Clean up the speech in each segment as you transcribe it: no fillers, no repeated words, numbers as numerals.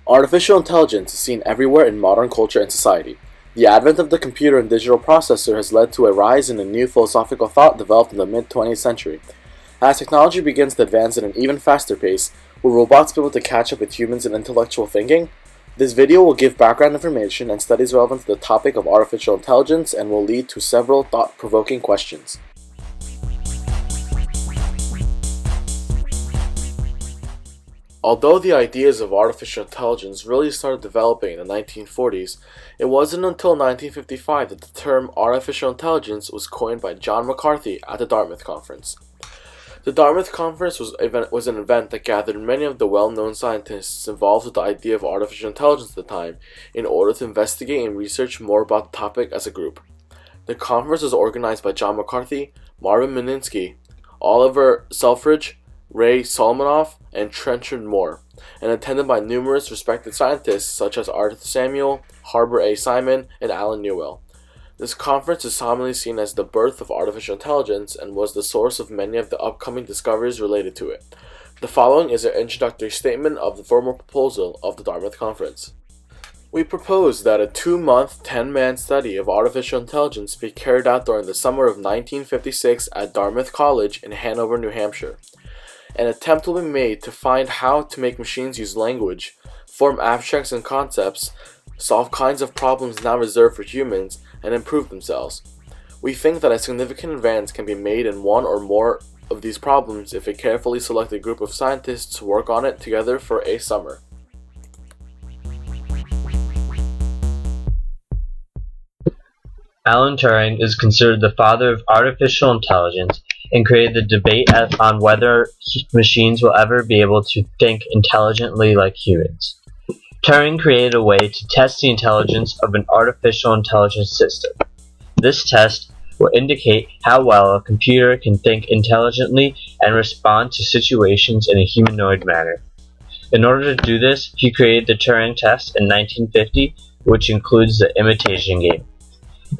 Artificial intelligence is seen everywhere in modern culture and society. The advent of the computer and digital processor has led to a rise in a new philosophical thought developed in the mid-20th century. As technology begins to advance at an even faster pace, will robots be able to catch up with humans in intellectual thinking? This video will give background information and studies relevant to the topic of artificial intelligence and will lead to several thought-provoking questions. Although the ideas of artificial intelligence really started developing in the 1940s, it wasn't until 1955 that the term artificial intelligence was coined by John McCarthy at the Dartmouth Conference. The Dartmouth Conference was an event that gathered many of the well-known scientists involved with the idea of artificial intelligence at the time in order to investigate and research more about the topic as a group. The conference was organized by John McCarthy, Marvin Minsky, Oliver Selfridge, Ray Solomonoff, and Trenchard Moore, and attended by numerous respected scientists such as Arthur Samuel, Harbor A. Simon, and Alan Newell. This conference is commonly seen as the birth of artificial intelligence and was the source of many of the upcoming discoveries related to it. The following is an introductory statement of the formal proposal of the Dartmouth Conference. We propose that a 2-month, 10-man study of artificial intelligence be carried out during the summer of 1956 at Dartmouth College in Hanover, New Hampshire. An attempt will be made to find how to make machines use language, form abstracts and concepts, solve kinds of problems now reserved for humans, and improve themselves. We think that a significant advance can be made in one or more of these problems if a carefully selected group of scientists work on it together for a summer. Alan Turing is considered the father of artificial intelligence and created the debate on whether machines will ever be able to think intelligently like humans. Turing created a way to test the intelligence of an artificial intelligence system. This test will indicate how well a computer can think intelligently and respond to situations in a humanoid manner. In order to do this, he created the Turing test in 1950, which includes the imitation game.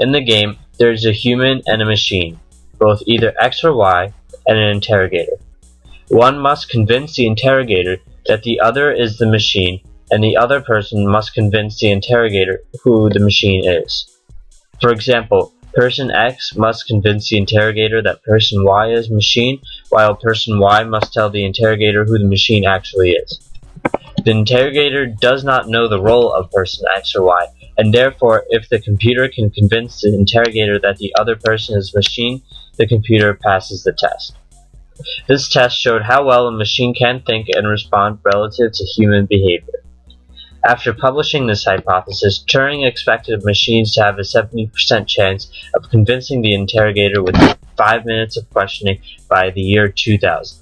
In the game, there is a human and a machine, both either X or Y, and an interrogator. One must convince the interrogator that the other is the machine, and the other person must convince the interrogator who the machine is. For example, person X must convince the interrogator that person Y is machine, while person Y must tell the interrogator who the machine actually is. The interrogator does not know the role of person X or Y, and therefore, if the computer can convince the interrogator that the other person is machine, the computer passes the test. This test showed how well a machine can think and respond relative to human behavior. After publishing this hypothesis, Turing expected machines to have a 70% chance of convincing the interrogator within 5 minutes of questioning by the year 2000.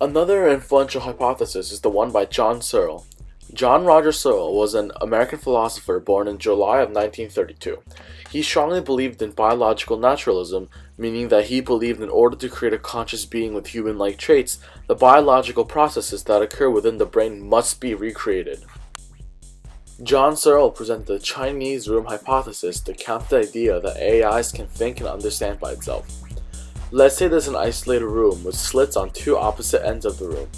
Another influential hypothesis is the one by John Searle. John Roger Searle was an American philosopher born in July of 1932. He strongly believed in biological naturalism, meaning that he believed in order to create a conscious being with human-like traits, the biological processes that occur within the brain must be recreated. John Searle presented the Chinese room hypothesis to counter the idea that AIs can think and understand by itself. Let's say there's an isolated room with slits on two opposite ends of the room.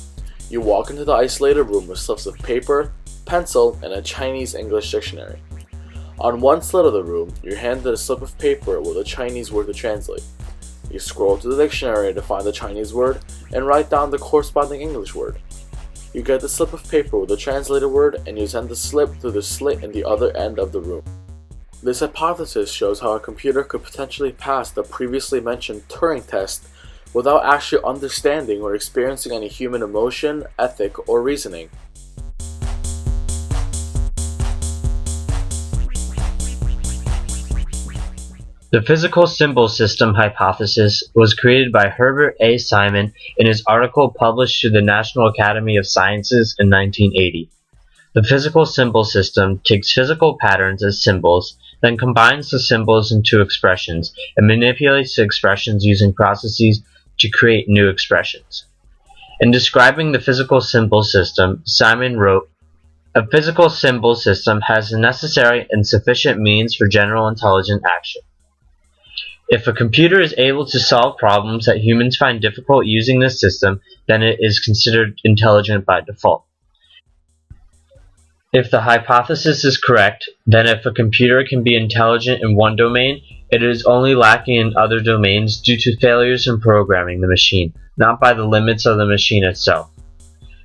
You walk into the isolated room with slips of paper, pencil, and a Chinese-English dictionary. On one slit of the room, you're handed a slip of paper with a Chinese word to translate. You scroll to the dictionary to find the Chinese word and write down the corresponding English word. You get the slip of paper with the translated word and you send the slip through the slit in the other end of the room. This hypothesis shows how a computer could potentially pass the previously mentioned Turing test without actually understanding or experiencing any human emotion, ethic, or reasoning. The physical symbol system hypothesis was created by Herbert A. Simon in his article published to the National Academy of Sciences in 1980. The physical symbol system takes physical patterns as symbols, then combines the symbols into expressions and manipulates the expressions using processes to create new expressions. In describing the physical symbol system, Simon wrote, "A physical symbol system has the necessary and sufficient means for general intelligent action. If a computer is able to solve problems that humans find difficult using this system, then it is considered intelligent by default. If the hypothesis is correct, then if a computer can be intelligent in one domain, it is only lacking in other domains due to failures in programming the machine, not by the limits of the machine itself.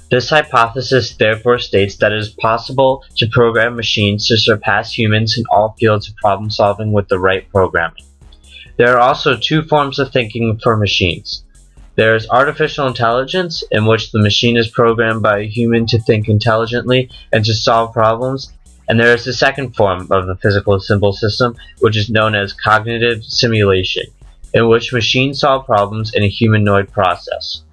This hypothesis therefore states that it is possible to program machines to surpass humans in all fields of problem solving with the right programming. There are also two forms of thinking for machines. There is artificial intelligence, in which the machine is programmed by a human to think intelligently and to solve problems, and there is the second form of the physical symbol system, which is known as cognitive simulation, in which machines solve problems in a humanoid process.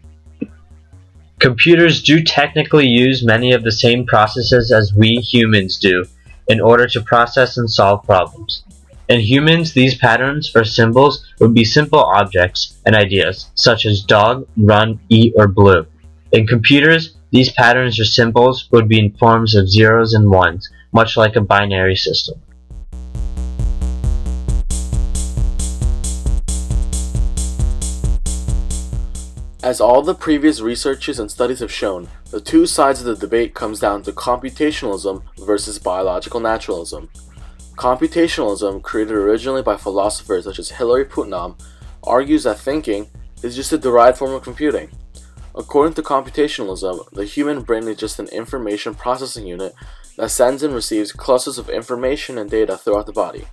Computers do technically use many of the same processes as we humans do in order to process and solve problems. In humans, these patterns or symbols would be simple objects and ideas, such as dog, run, eat, or blue. In computers, these patterns or symbols would be in forms of zeros and ones, much like a binary system. As all the previous researches and studies have shown, the two sides of the debate comes down to computationalism versus biological naturalism. Computationalism, created originally by philosophers such as Hilary Putnam, argues that thinking is just a derived form of computing. According to computationalism, the human brain is just an information processing unit that sends and receives clusters of information and data throughout the body.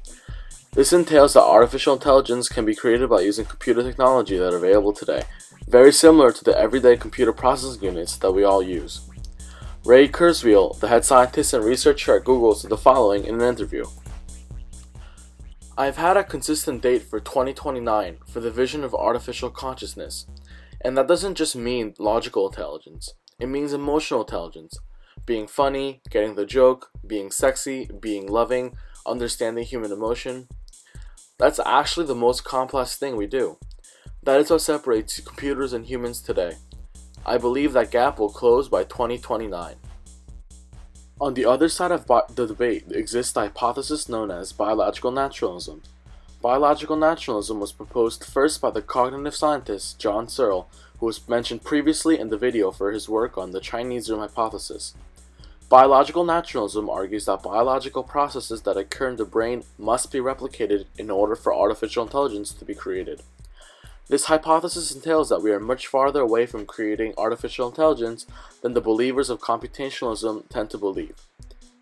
This entails that artificial intelligence can be created by using computer technology that are available today, very similar to the everyday computer processing units that we all use. Ray Kurzweil, the head scientist and researcher at Google, said the following in an interview. I've had a consistent date for 2029 for the vision of artificial consciousness, and that doesn't just mean logical intelligence, it means emotional intelligence, being funny, getting the joke, being sexy, being loving, understanding human emotion. That's actually the most complex thing we do. That is what separates computers and humans today. I believe that gap will close by 2029. On the other side of the debate exists the hypothesis known as biological naturalism. Biological naturalism was proposed first by the cognitive scientist John Searle, who was mentioned previously in the video for his work on the Chinese room hypothesis. Biological naturalism argues that biological processes that occur in the brain must be replicated in order for artificial intelligence to be created. This hypothesis entails that we are much farther away from creating artificial intelligence than the believers of computationalism tend to believe.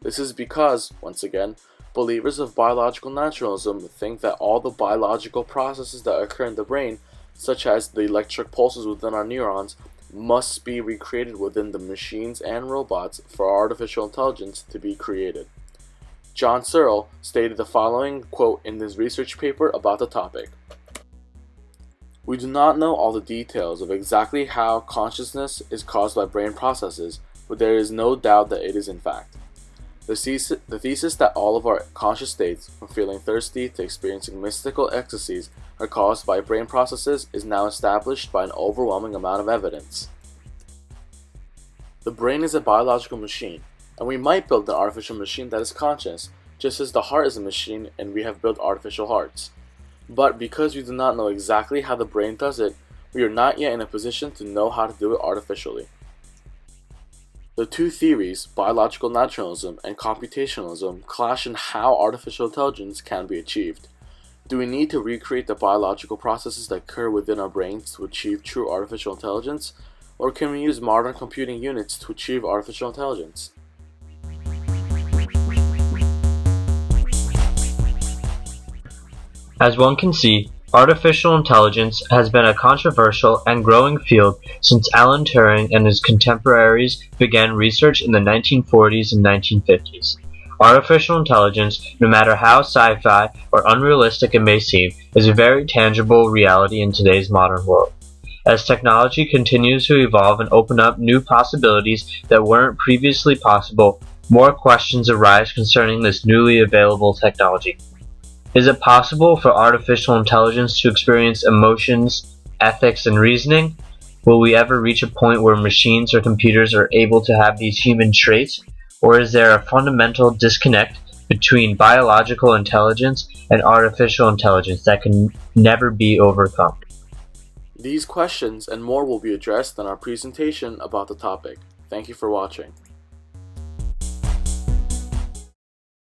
This is because, once again, believers of biological naturalism think that all the biological processes that occur in the brain, such as the electric pulses within our neurons, must be recreated within the machines and robots for artificial intelligence to be created. John Searle stated the following quote in his research paper about the topic. We do not know all the details of exactly how consciousness is caused by brain processes, but there is no doubt that it is in fact. The thesis that all of our conscious states, from feeling thirsty to experiencing mystical ecstasies, are caused by brain processes is now established by an overwhelming amount of evidence. The brain is a biological machine, and we might build an artificial machine that is conscious, just as the heart is a machine and we have built artificial hearts. But because we do not know exactly how the brain does it, we are not yet in a position to know how to do it artificially. The two theories, biological naturalism and computationalism, clash in how artificial intelligence can be achieved. Do we need to recreate the biological processes that occur within our brains to achieve true artificial intelligence, or can we use modern computing units to achieve artificial intelligence? As one can see, artificial intelligence has been a controversial and growing field since Alan Turing and his contemporaries began research in the 1940s and 1950s. Artificial intelligence, no matter how sci-fi or unrealistic it may seem, is a very tangible reality in today's modern world. As technology continues to evolve and open up new possibilities that weren't previously possible, more questions arise concerning this newly available technology. Is it possible for artificial intelligence to experience emotions, ethics, and reasoning? Will we ever reach a point where machines or computers are able to have these human traits? Or is there a fundamental disconnect between biological intelligence and artificial intelligence that can never be overcome. These questions and more will be addressed in our presentation about the topic. Thank you for watching.